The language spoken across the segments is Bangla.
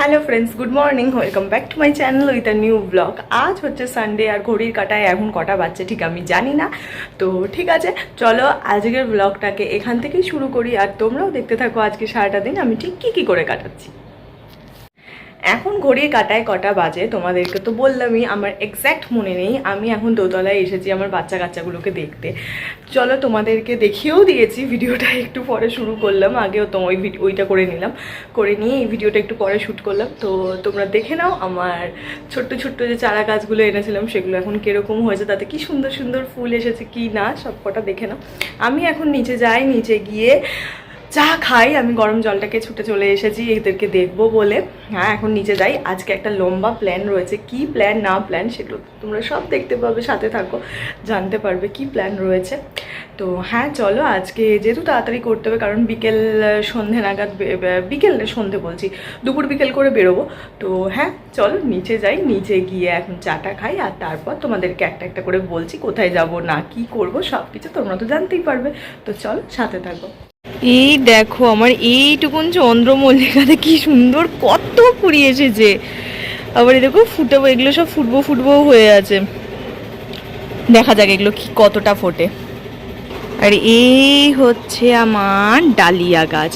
Hello friends, good morning, welcome back to my channel with a new blog. আজ হচ্ছে সানডে আর ঘড়ির কাঁটায় এখন কটা বাজছে ঠিক আমি জানি না। তো ঠিক আছে, চলো আজকের ব্লগটাকে এখান থেকেই শুরু করি আর তোমরাও দেখতে থাকো আজকে সারাটা দিন আমি ঠিক কী করে কাটাচ্ছি। এখন ঘড়ির কাঁটায় কটা বাজে তোমাদেরকে তো বললামই, আমার এক্স্যাক্ট মনে নেই। আমি এখন দোতলায় এসেছি আমার বাচ্চা কাচ্চাগুলোকে দেখতে। চলো তোমাদেরকে দেখিয়েও দিয়েছি, ভিডিওটা একটু পরে শুরু করলাম, আগেও তো ওইটা করে নিলাম, করে নিয়ে এই ভিডিওটা একটু পরে শ্যুট করলাম। তো তোমরা দেখে নাও আমার ছোট্ট ছোট্ট যে চারা গাছগুলো এনেছিলাম সেগুলো এখন কীরকম হয়েছে, তাতে কি সুন্দর সুন্দর ফুল এসেছে কি না সব কটা দেখে নাও। আমি এখন নিচে যাই, নিচে গিয়ে চা খাই। আমি গরম জলটাকে ছুটে চলে এসেছি এদেরকে দেখবো বলে। হ্যাঁ, এখন নিচে যাই। আজকে একটা লম্বা প্ল্যান রয়েছে, কি প্ল্যান না প্ল্যান সেগুলো তোমরা সব দেখতে পাবে, সাথে থাকো জানতে পারবে কি প্ল্যান রয়েছে। তো হ্যাঁ চলো, আজকে যেহেতু তাড়াতাড়ি করতে হবে কারণ বিকেল সন্ধে নাগাদ, বিকেল সন্ধে বলছি, দুপুর বিকেল করে বেরোবো। তো হ্যাঁ চলো নিচে যাই, নিচে গিয়ে এখন চাটা খাই আর তারপর তোমাদেরকে একটা একটা করে বলছি কোথায় যাব না কি করব সব কিছু তোমরা তো জানতেই পারবে। তো চলো সাথে থাকো। এই দেখো আমার এইটুকুন চন্দ্রমল্লিকাতে কি সুন্দর কত কুড়ি এসেছে। আবার এই দেখো ফুটাবো, এগুলো সব ফুটবো হয়ে আছে, দেখা যাক এগুলো কি কতটা ফোটে। আর এই হচ্ছে আমার ডালিয়া গাছ,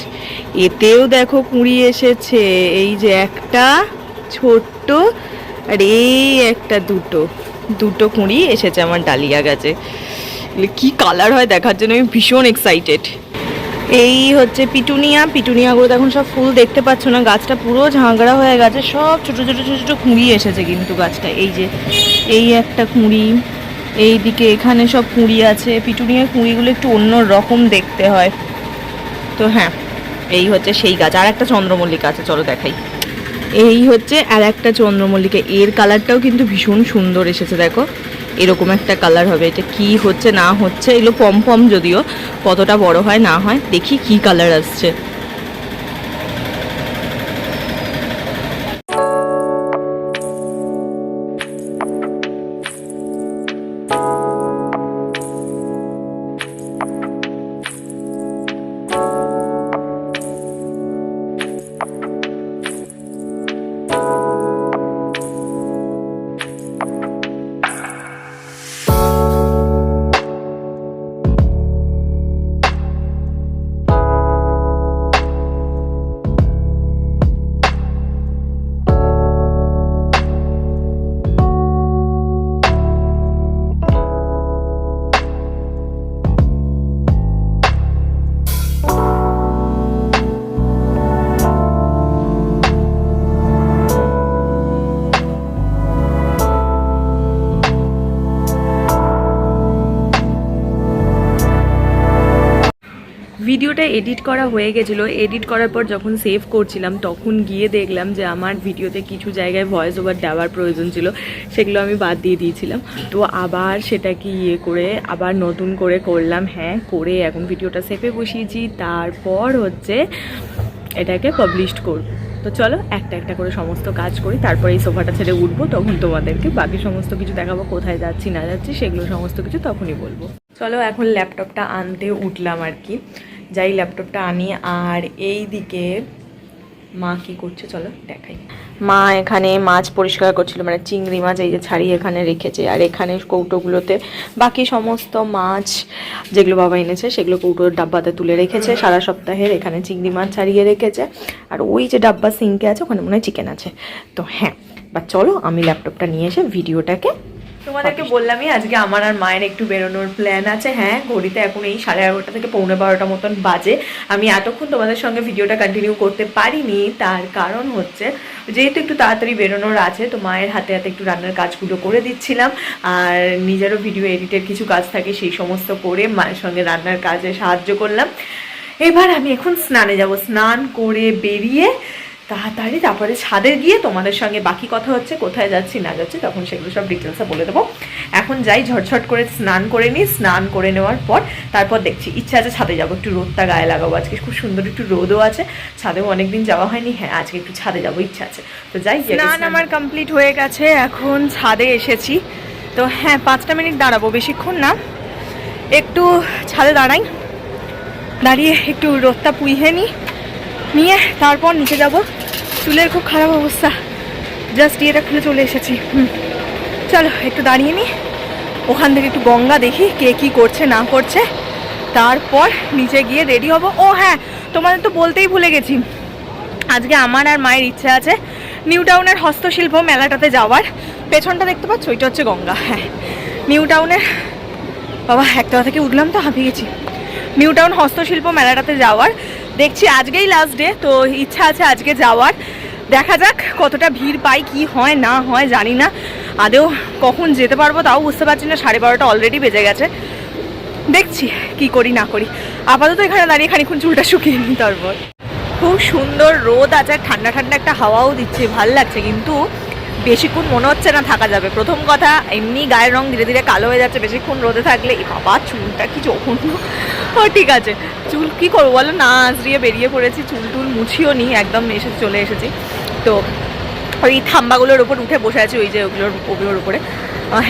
এতেও দেখো কুঁড়ি এসেছে। এই যে একটা ছোট্ট আর এই একটা দুটো কুঁড়ি এসেছে আমার ডালিয়া গাছে। কি কালার হয় দেখার জন্য আমি ভীষণ এক্সাইটেড। এই হচ্ছে পিটুনিয়াগুলো এখন সব ফুল দেখতে পাচ্ছ না, গাছটা পুরো ঝাঁকড়া হয়ে গেছে, সব ছোট ছোট ছোট ছোট কুঁড়ি এসেছে কিন্তু গাছটা। এই যে এই একটা কুঁড়ি, এই দিকে এখানে সব কুঁড়ি আছে। পিটুনিয়ার কুঁড়িগুলো একটু অন্য রকম দেখতে হয়। তো হ্যাঁ, এই হচ্ছে সেই গাছ। আর একটা চন্দ্রমল্লিকা আছে, চলো দেখাই। এই হচ্ছে আর একটা চন্দ্রমল্লিকা, এর কালারটাও কিন্তু ভীষণ সুন্দর এসেছে। দেখো এরকম একটা কালার হবে। এটা কি হচ্ছে না হচ্ছে, এগুলো পম যদিও, কতটা বড় হয় না হয় দেখি কি কালার আসছে। ভিডিওটা এডিট করা হয়ে গেছিলো, এডিট করার পর যখন সেভ করছিলাম তখন গিয়ে দেখলাম যে আমার ভিডিওতে কিছু জায়গায় ভয়েস ওভার দেওয়ার প্রয়োজন ছিল, সেগুলো আমি বাদ দিয়ে দিয়েছিলাম। তো আবার সেটাকে করে আবার নতুন করে করলাম। হ্যাঁ, করে এখন ভিডিওটা সেভে বসিয়েছি, তারপর হচ্ছে এটাকে পাবলিশড করব। তো চলো একটা একটা করে সমস্ত কাজ করি, তারপর এই সোফাটা ছেড়ে উঠবো, তখন তোমাদেরকে বাকি সমস্ত কিছু দেখাবো, কোথায় যাচ্ছি না যাচ্ছি সেগুলো সমস্ত কিছু তখনই বলবো। চলো এখন ল্যাপটপটা আনতে উঠলাম আর কি, যাই ল্যাপটপটা আনি। আর এই দিকে মা কি করছে চলো দেখাই। মা এখানে মাছ পরিষ্কার করছিল, মানে চিংড়ি মাছ, এই যে ছাড়িয়ে এখানে রেখেছে। আর এখানে কৌটোগুলোতে বাকি সমস্ত মাছ যেগুলো বাবা এনেছে সেগুলো কৌটোর ডাব্বাতে তুলে রেখেছে সারা সপ্তাহের। এখানে চিংড়ি মাছ ছাড়িয়ে রেখেছে, আর ওই যে ডাব্বা সিঙ্কে আছে ওখানে মনে হয় চিকেন আছে। তো হ্যাঁ, বা চলো আমি ল্যাপটপটা নিয়ে এসে ভিডিওটাকে তোমাদেরকে বললামই আজকে আমার আর মায়ের একটু বেরোনোর প্ল্যান আছে। হ্যাঁ, ঘড়িতে এখন এই 11:30 থেকে 11:45 মতন বাজে। আমি এতক্ষণ তোমাদের সঙ্গে ভিডিওটা কন্টিনিউ করতে পারিনি, তার কারণ হচ্ছে যেহেতু একটু তাড়াতাড়ি বেরোনোর আছে, তো মায়ের হাতে হাতে একটু রান্নার কাজগুলো করে দিচ্ছিলাম। আর নিজেরও ভিডিও এডিটের কিছু কাজ থাকে, সেই সমস্ত করে মায়ের সঙ্গে রান্নার কাজে সাহায্য করলাম। এবার আমি এখন স্নানে যাব, স্নান করে বেরিয়ে তাড়াতাড়ি তারপরে ছাদে গিয়ে তোমাদের সঙ্গে বাকি কথা হচ্ছে, কোথায় যাচ্ছি না যাচ্ছি তখন সেগুলো সব ডিটেলসে বলে দেবো। এখন যাই ঝটঝট করে স্নান করে নিই, স্নান করে নেওয়ার পর তারপর দেখছি, ইচ্ছা আছে ছাদে যাবো, একটু রোদটা গায়ে লাগাবো। আজকে খুব সুন্দর একটু রোদও আছে, ছাদেও অনেকদিন যাওয়া হয়নি। হ্যাঁ, আজকে একটু ছাদে যাবো ইচ্ছা আছে। তো যাই, স্নান আমার কমপ্লিট হয়ে গেছে, এখন ছাদে এসেছি। তো হ্যাঁ 5টা মিনিট দাঁড়াবো, বেশিক্ষণ না, একটু ছাদে দাঁড়াই, দাঁড়িয়ে একটু রোদটা পুইহে নিয়ে তারপর নিচে যাব। চুলের খুব খারাপ অবস্থা, জাস্ট ইয়েটা খুলে চলে এসেছি। চলো একটু দাঁড়িয়ে নি, ওখান থেকে একটু গঙ্গা দেখি কে কি করছে না করছে, তারপর নিচে গিয়ে রেডি হব। ও হ্যাঁ, তোমাদের তো বলতেই ভুলে গেছি, আজকে আমার আর মায়ের ইচ্ছে আছে নিউ টাউনের হস্তশিল্প মেলাটাতে যাওয়ার। পেছনটা দেখতে পাচ্ছ, ওইটা হচ্ছে গঙ্গা। হ্যাঁ, নিউ টাউনের, বাবা একটা থেকে উঠলাম তো হাঁপিয়ে গেছি। নিউ টাউন হস্তশিল্প মেলাটাতে যাওয়ার, দেখছি আজকেই লাস্ট ডে, তো ইচ্ছা আছে আজকে যাওয়ার। দেখা যাক কতটা ভিড় পাই, কি হয় না হয় জানি না, আদেও কখন যেতে পারবো তাও বুঝতে পারছি না। 12:30 অলরেডি বেজে গেছে, দেখছি কি করি না করি। আপাতত এখানে দাঁড়িয়ে খানিক্ষণ চুলটা শুকিয়ে নিই। তারপর খুব সুন্দর রোদ আছে, ঠান্ডা ঠান্ডা একটা হাওয়াও দিচ্ছে, ভাল লাগছে, কিন্তু বেশিক্ষণ মনে হচ্ছে না থাকা যাবে। প্রথম কথা, এমনি গায়ের রং ধীরে ধীরে কালো হয়ে যাচ্ছে বেশিক্ষণ রোদে থাকলে। বাবা চুলটা কি জঘন্য। ও ঠিক আছে, চুল কি করবো বলো, না আঁচড়িয়ে বেরিয়ে পড়েছি, চুল টুল মুছিও নি, একদম চলে এসেছি। তো ওই থাম্বাগুলোর উপর উঠে বসে আছি, ওই যে ওগুলোর উপরে।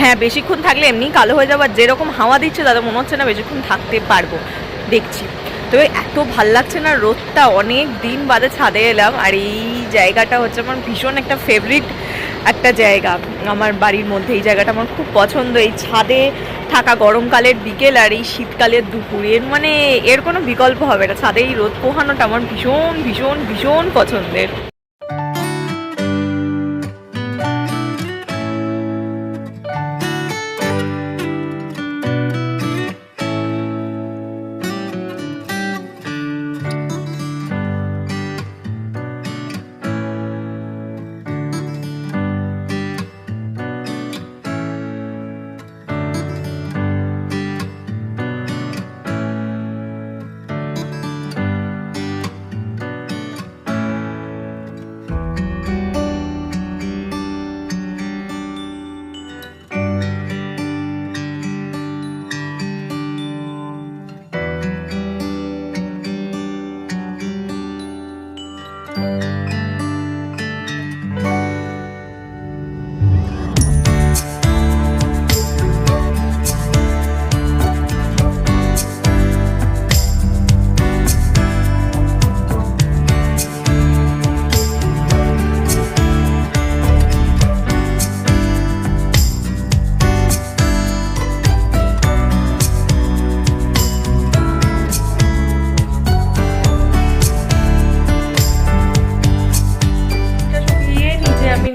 হ্যাঁ, বেশিক্ষণ থাকলে এমনি কালো হয়ে যাবো, আর যেরকম হাওয়া দিচ্ছে তাতে মনে হচ্ছে না বেশিক্ষণ থাকতে পারবো, দেখছি। তবে এত ভাল লাগছে না রোদটা, অনেক দিন বাদে ছাদে এলাম, আর এই জায়গাটা হচ্ছে আমার ভীষণ একটা ফেভারিট একটা জায়গা আমার বাড়ির মধ্যে। এই জায়গাটা আমার খুব পছন্দ, এই ছাদে থাকা গরমকালের বিকেল আর এই শীতকালের দুপুর, মানে এর কোনো বিকল্প হবে না। ছাদে এই রোদ পোহানোটা আমার ভীষণ ভীষণ ভীষণ পছন্দের।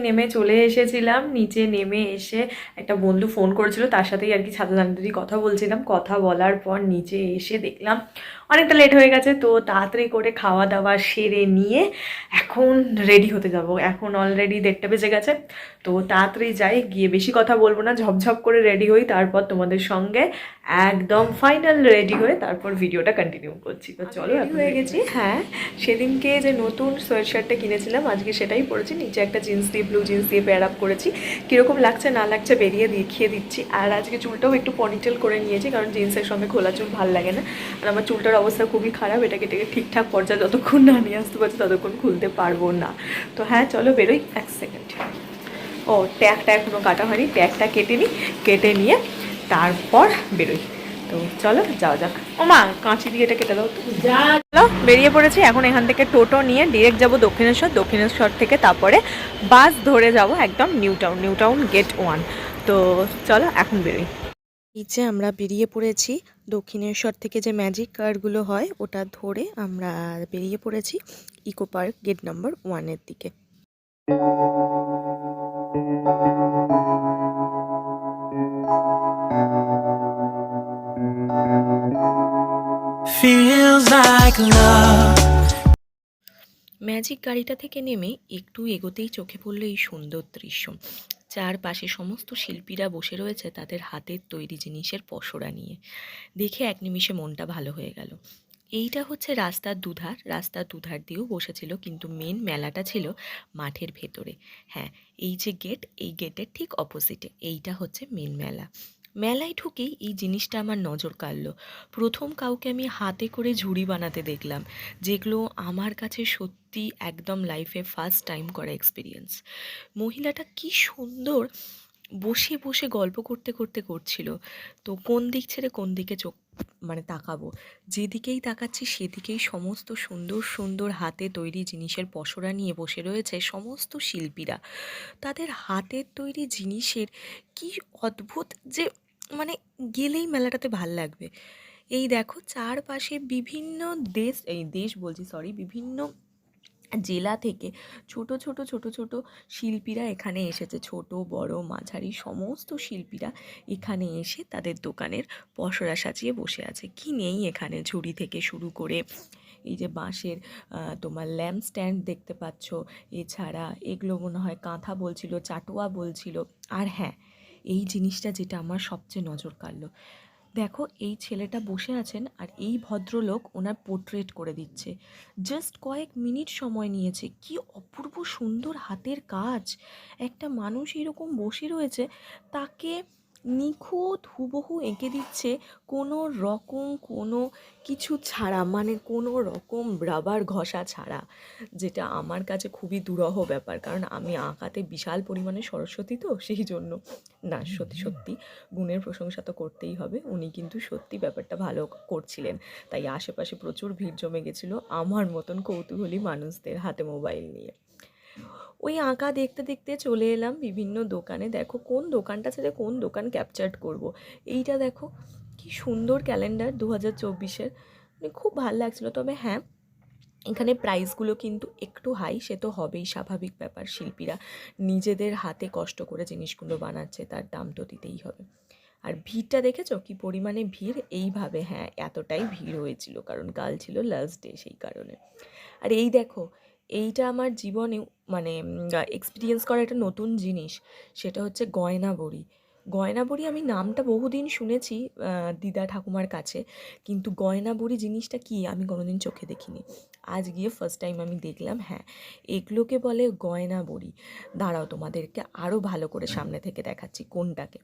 নেমে চলে এসেছিলাম, নিচে নেমে এসে একটা বন্ধু ফোন করেছিল, তার সাথেই আর কি ছাদে দাঁড়িয়ে কথা বলছিলাম। কথা বলার পর নিচে এসে দেখলাম অনেকটা লেট হয়ে গেছে, তো তাড়াতাড়ি করে খাওয়া দাওয়া সেরে নিয়ে এখন রেডি হতে যাব। এখন অলরেডি 1:30 বেজে গেছে, তো তাড়াতাড়ি যাই, গিয়ে বেশি কথা বলবো না, ঝপঝপ করে রেডি হই, তারপর তোমাদের সঙ্গে একদম ফাইনাল রেডি হয়ে তারপর ভিডিওটা কন্টিনিউ করছি। তো চলো, হয়ে গেছি। হ্যাঁ, সেদিনকে যে নতুন সোয়েট শার্টটা কিনেছিলাম আজকে সেটাই পরেছি, নিচে একটা জিন্স দিয়ে, ব্লু জিন্স দিয়ে পেয়ার আপ করেছি। কীরকম লাগছে না লাগছে বেরিয়ে দেখিয়ে দিচ্ছি। আর আজকে চুলটাও একটু পনিটেল করে নিয়েছি, কারণ জিন্সের সঙ্গে খোলা চুল ভালো লাগে না, আর আমার চুলটার অবস্থা খুবই খারাপ, এটাকে ঠিকঠাক পর্যায়ে যতক্ষণ না নিয়ে আসতে পারছি ততক্ষণ খুলতে পারবো না। তো হ্যাঁ চলো বেরোই, 1 সেকেন্ড। ও ট্যাগটা এখনও কাটা হয়নি, ট্যাগটা কেটে নিই, কেটে নিয়ে তারপর বেরোই। তো চলো যাওয়া যাক। ও মা, কাঁচি দিয়ে এটা কেটে দাও তো। চলো বেরিয়ে পড়েছি, এখন এখান থেকে টোটো নিয়ে ডিরেক্ট যাব দক্ষিণেশ্বর, দক্ষিণেশ্বর থেকে তারপরে বাস ধরে যাব একদম নিউ টাউন গেট 1। তো চলো এখন বেরোই। এই যে আমরা বেরিয়ে পড়েছি, দক্ষিণেশ্বর থেকে যে ম্যাজিক কারগুলো হয় ওটা ধরে আমরা বেরিয়ে পড়েছি ইকো পার্ক গেট নাম্বার 1-এর দিকে। ম্যাজিক গাড়িটা থেকে নেমে একটু এগোতেই চোখে পড়লো এই সুন্দর দৃশ্য। চারপাশে সমস্ত শিল্পীরা বসে রয়েছে তাদের হাতের তৈরি জিনিসের পসরা নিয়ে। দেখে এক নিমিষে মনটা ভালো হয়ে গেল। এইটা হচ্ছে রাস্তার দুধার দিয়েও বসেছিল, কিন্তু মেন মেলাটা ছিল মাঠের ভেতরে। হ্যাঁ, এই যে গেট, এই গেটের ঠিক অপোজিটে এইটা হচ্ছে মেন মেলা। মেলায় ঢুকেই এই জিনিসটা আমার নজর কাড়ল। প্রথম কাউকে আমি হাতে করে ঝুড়ি বানাতে দেখলাম, যেগুলো আমার কাছে সত্যি একদম লাইফে ফার্স্ট টাইম করা এক্সপিরিয়েন্স। মহিলাটা কি সুন্দর বসে বসে গল্প করতে করতে করছিল, তো কোন দিক ছেড়ে কোন দিকে চোখ মানে তাকাবো, যেদিকেই তাকাচ্ছি সেদিকেই সমস্ত সুন্দর সুন্দর হাতে তৈরি জিনিসের পসরা নিয়ে বসে রয়েছে সমস্ত শিল্পীরা। তাদের হাতের তৈরি জিনিসের কি অদ্ভুত যে, মানে গেলেই মেলাটাতে ভাল লাগবে। এই দেখো চারপাশে বিভিন্ন দেশ বলছি, সরি, বিভিন্ন জেলা থেকে ছোট ছোট ছোট ছোট শিল্পীরা এখানে এসেছে। ছোট বড় মাঝারি সমস্ত শিল্পীরা এখানে এসে তাদের দোকানের পসরা সাজিয়ে বসে আছে। কি নেই এখানে, ঝুড়ি থেকে শুরু করে এই যে বাঁশের তোমার ল্যাম্প স্ট্যান্ড দেখতে পাচ্ছ, এছাড়া এগুলো মনে হয় কাঁথা বলছিল, চাটুয়া বলছিল। আর হ্যাঁ, এই জিনিসটা যেটা আমার সবচেয়ে নজর কাড়লো, দেখো এই ছেলেটা বসে আছেন আর এই ভদ্রলোক ওনার পোর্ট্রেট করে দিচ্ছে। জাস্ট কয়েক মিনিট সময় নিয়েছে, কি অপূর্ব সুন্দর হাতের কাজ। একটা মানুষ এরকম বসে রয়েছে, তাকে নিখুঁত হুবহু এঁকে দিচ্ছে কোনো রকম কোনো কিছু ছাড়া, মানে কোনো রকম রাবার ঘষা ছাড়া, যেটা আমার কাছে খুবই দুরূহ ব্যাপার, কারণ আমি আঁকাতে বিশাল পরিমাণে সরস্বতী, তো সেই জন্য। না, সত্যি সত্যি গুণের প্রশংসা তো করতেই হবে, উনি কিন্তু সত্যি ব্যাপারটা ভালো করছিলেন। তাই আশেপাশে প্রচুর ভিড় জমে গেছিলো আমার মতন কৌতূহলী মানুষদের হাতে মোবাইল নিয়ে। ওই আঁকা দেখতে দেখতে চলে এলাম বিভিন্ন দোকানে। দেখো কোন দোকানটা ছেড়ে কোন দোকান ক্যাপচার করব। এইটা দেখো কি সুন্দর ক্যালেন্ডার 2024-এর, মানে খুব ভালো লাগছিলো। তবে হ্যাঁ, এখানে প্রাইসগুলো কিন্তু একটু হাই, সে তো হবেই, স্বাভাবিক ব্যাপার, শিল্পীরা নিজেদের হাতে কষ্ট করে জিনিসগুলো বানাচ্ছে, তার দাম তো দিতেই হবে। আর ভিড়টা দেখেছো কি পরিমাণে ভিড়, এইভাবে, হ্যাঁ এতটাই ভিড় হয়েছিল কারণ কাল ছিল লাস্ট ডে, সেই কারণে। আর এই দেখো, এইটা আমার জীবনে মানে এক্সপিরিয়েন্স করা একটা নতুন জিনিস, সেটা হচ্ছে গয়না বড়ি। গয়না বড়ি আমি নামটা বহুদিন শুনেছি দিদা ঠাকুমার কাছে, কিন্তু গয়না বড়ি জিনিসটা কি আমি কোনোদিন চোখে দেখিনি। আজ গিয়ে ফার্স্ট টাইম আমি দেখলাম, হ্যাঁ এগুলোকে বলে গয়না বড়ি। দাঁড়াও তোমাদেরকে আরও ভালো করে সামনে থেকে দেখাচ্ছি কোনটাকে।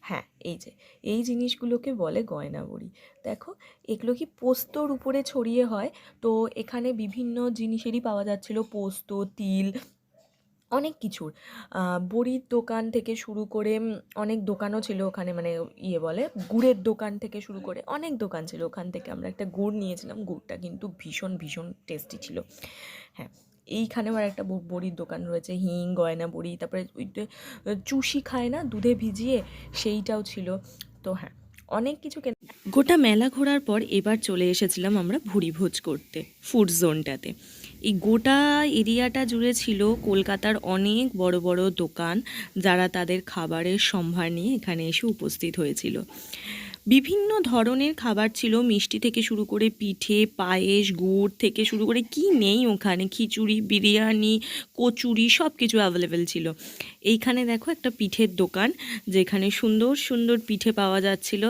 হ্যাঁ, এই যে এই জিনিসগুলোকে বলে গয়না বড়ি। দেখো এগুলো কি পোস্তর উপরে ছড়িয়ে হয়, তো এখানে বিভিন্ন জিনিসেরই পাওয়া যাচ্ছিল, পোস্ত, তিল, অনেক কিছুর বড়ির দোকান থেকে শুরু করে অনেক দোকানও ছিল ওখানে, মানে বলে গুড়ের দোকান থেকে শুরু করে অনেক দোকান ছিল। ওখান থেকে আমরা একটা গুড় নিয়েছিলাম, গুড়টা কিন্তু ভীষণ ভীষণ টেস্টি ছিল। হ্যাঁ, এইখানেও আর একটা বড়ির দোকান রয়েছে, হিং, গয়না বড়ি, তারপরে ওই চুষি খায় না দুধে ভিজিয়ে, সেইটাও ছিল। তো হ্যাঁ, অনেক কিছু গোটা মেলা ঘোরার পর এবার চলে এসেছিলাম আমরা ভুরিভোজ করতে ফুড জোনটাতে। এই গোটা এরিয়াটা জুড়ে ছিল কলকাতার অনেক বড় বড় দোকান, যারা তাদের খাবারের সম্ভার নিয়ে এখানে এসে উপস্থিত হয়েছিল। বিভিন্ন ধরনের খাবার ছিল, মিষ্টি থেকে শুরু করে পিঠে, পায়েস, গুড় থেকে শুরু করে কি নেই ওখানে, খিচুড়ি, বিরিয়ানি, কচুরি, সব কিছু অ্যাভেলেবেল ছিল। এইখানে দেখো একটা পিঠের দোকান, যেখানে সুন্দর সুন্দর পিঠে পাওয়া যাচ্ছিল।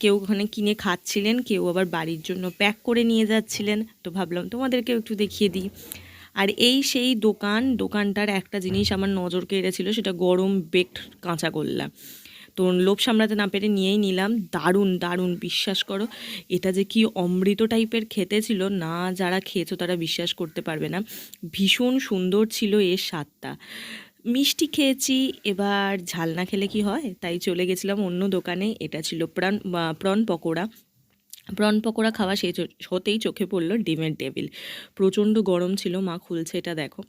কেউ ওখানে কিনে খাচ্ছিলেন, কেউ আবার বাড়ির জন্য প্যাক করে নিয়ে যাচ্ছিলেন। তো ভাবলাম তোমাদেরকেও একটু দেখিয়ে দিই। আর এই সেই দোকানটার একটা জিনিস আমার নজর কেড়েছিল, সেটা গরম বেকড কাঁচাগোল্লা। তো লোভ সামলাতে না পেরে নিয়েই নিলাম। দারুণ দারুণ, বিশ্বাস করো এটা যে কি অমৃত টাইপের খেতে ছিল, না যারা খেয়েছো তারা বিশ্বাস করতে পারবে না। ভীষণ সুন্দর ছিল এর স্বাদটা। মিষ্টি খেয়েছি, এবার ঝাল না খেলে কি হয়, তাই চলে গেছিলাম অন্য দোকানে। এটা ছিল প্রন পকোড়া। প্রন পকোড়া খাওয়া সেই হতেই চোখে পড়লো ডিমের টেবিল। প্রচণ্ড গরম ছিল, মা খুলছে এটা দেখো।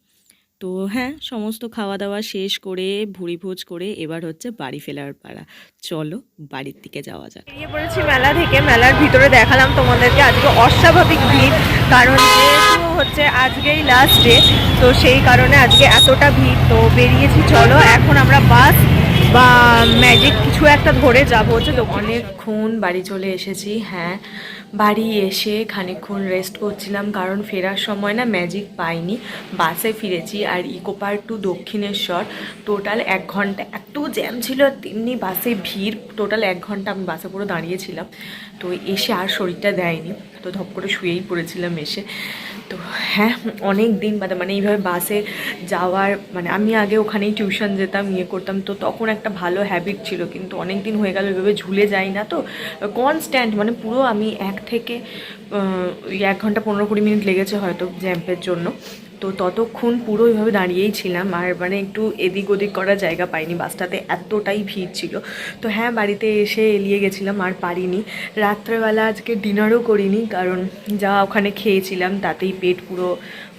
তো হ্যাঁ, সমস্ত খাওয়া দাওয়া শেষ করে ভুরিভোজ করে এবার হচ্ছে বাড়ি ফেরার পালা। চলো বাড়ির দিকে যাওয়া যাক। বেরিয়ে পড়েছি মেলা থেকে। মেলার ভিতরে দেখালাম তোমাদেরকে আজকে অস্বাভাবিক ভিড়, কারণ যেহেতু হচ্ছে আজকেই লাস্ট ডে, তো সেই কারণে আজকে এতটা ভিড়। তো বেরিয়েছি, চলো এখন আমরা বাস বা ম্যাজিক কিছু একটা ধরে যাবো হচ্ছে। তো অনেকক্ষণ বাড়ি চলে এসেছি। হ্যাঁ, বাড়ি এসে খানিকক্ষণ রেস্ট করছিলাম, কারণ ফেরার সময় না ম্যাজিক পাইনি, বাসে ফিরেছি। আর eco park to Dakshineswar total 1 ঘন্টা, এত জ্যাম ছিল, তেমনি বাসে ভিড়, টোটাল 1 ঘন্টা আমি বাসে পুরো দাঁড়িয়েছিলাম। তো এসে আর শরীরটা দেয়নি, তো ধপ করে শুয়েই পড়েছিলাম এসে। তো হ্যাঁ, অনেক দিন বাদে মানে এইভাবে বাসে যাওয়ার, মানে আমি আগে ওখানেই টিউশন যেতাম, করতাম, তো তখন একটা ভালো হ্যাবিট ছিল, কিন্তু অনেক দিন হয়ে গেল এইভাবে ঝুলে যাই না, তো কনস্ট্যান্ট মানে পুরো আমি 1 থেকে 1 ঘন্টা 15-20 মিনিট লেগেছে হয়তো জ্যাম্পের জন্য। তো ততক্ষণ পুরো ওইভাবে দাঁড়িয়েই ছিলাম, আর মানে একটু এদিক ওদিক করার জায়গা পাইনি, বাসটাতে এতটাই ভিড় ছিল। তো হ্যাঁ, বাড়িতে এসে এলিয়ে গেছিলাম, আর পারিনি। রাত্রেবেলা আজকে ডিনারও করিনি, কারণ যা ওখানে খেয়েছিলাম তাতেই পেট পুরো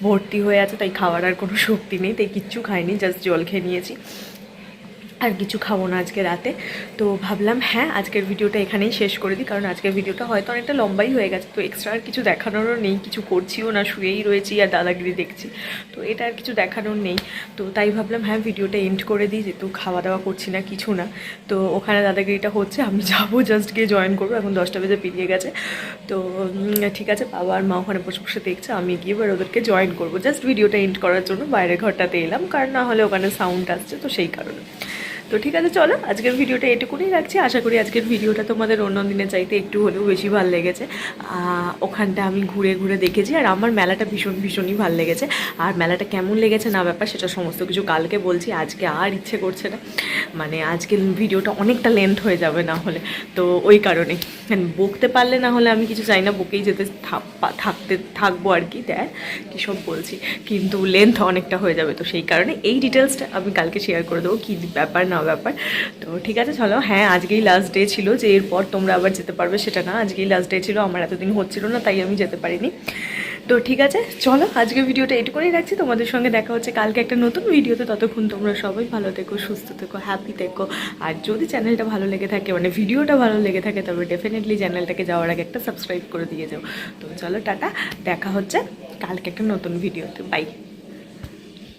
ভর্তি হয়ে আছে, তাই খাওয়ার আর কোনো শক্তি নেই, তাই কিচ্ছু খাইনি, জাস্ট জল খেয়ে নিয়েছি। আর কিছু খাবো না আজকে রাতে। তো ভাবলাম হ্যাঁ, আজকের ভিডিওটা এখানেই শেষ করে দিই, কারণ আজকের ভিডিওটা হয়তো অনেকটা লম্বাই হয়ে গেছে। তো এক্সট্রা আর কিছু দেখানোরও নেই, কিছু করছিও না, শুয়েই রয়েছি আর দাদাগিরি দেখছি। তো এটা আর কিছু দেখানোর নেই, তো তাই ভাবলাম হ্যাঁ ভিডিওটা এন্ড করে দিই, যেহেতু খাওয়া দাওয়া করছি না কিছু না। তো ওখানে দাদাগিরিটা হচ্ছে, আমি যাবো জাস্ট গিয়ে জয়েন করবো। এখন 10টা বেজে পেরিয়ে গেছে। তো ঠিক আছে, বাবা আর মা ওখানে বসে বসে দেখছে, আমি গিয়ে এবার ওদেরকে জয়েন করবো। জাস্ট ভিডিওটা এন্ড করার জন্য বাইরের ঘরটাতে এলাম, কারণ না হলে ওখানে সাউন্ড আসছে, তো সেই কারণে। তো ঠিক আছে, চলো আজকের ভিডিওটা এটুকুনি রাখছি। আশা করি আজকের ভিডিওটা তোমাদের অন্য দিনের চাইতে একটু হলেও বেশি ভালো লেগেছে। ওখানটা আমি ঘুরে ঘুরে দেখেছি, আর আমার মেলাটা ভীষণই ভালো লেগেছে। আর মেলাটা কেমন লেগেছে না ব্যাপার, সেটা সমস্ত কিছু কালকে বলছি, আজকে আর ইচ্ছে করছে না। মানে আজকে ভিডিওটা অনেকটা লেন্থ হয়ে যাবে না হলে, তো ওই কারণে বকতে পারলে না হলে আমি কিছু চাই না, বকেই যেতে থাকবো আর কি। দেখ কী সব বলছি, কিন্তু লেন্থ অনেকটা হয়ে যাবে, তো সেই কারণে এই ডিটেলসটা আমি কালকে শেয়ার করে দেবো, কী ব্যাপার না ব্যাপার। তো ঠিক আছে, চলো। হ্যাঁ, আজকেই লাস্ট ডে ছিল, যে এরপর তোমরা আবার যেতে পারবে সেটা না, আজকেই লাস্ট ডে ছিল। আমার এতদিন হচ্ছিল না, তাই আমি যেতে পারিনি। তো ঠিক আছে, চলো আজকে ভিডিওটা এটুকুই রাখছি। তোমাদের সঙ্গে দেখা হচ্ছে কালকে একটা নতুন ভিডিওতে। ততক্ষণ তোমরা সবাই ভালো থেকো, সুস্থ থেকো, হ্যাপি থেকো। আর যদি চ্যানেলটা ভালো লেগে থাকে, মানে ভিডিওটা ভালো লেগে থাকে, তবে ডেফিনেটলি চ্যানেলটাকে যাওয়ার আগে একটা সাবস্ক্রাইব করে দিয়ে যাও। তো চলো টাটা, দেখা হচ্ছে কালকে একটা নতুন ভিডিওতে। বাই।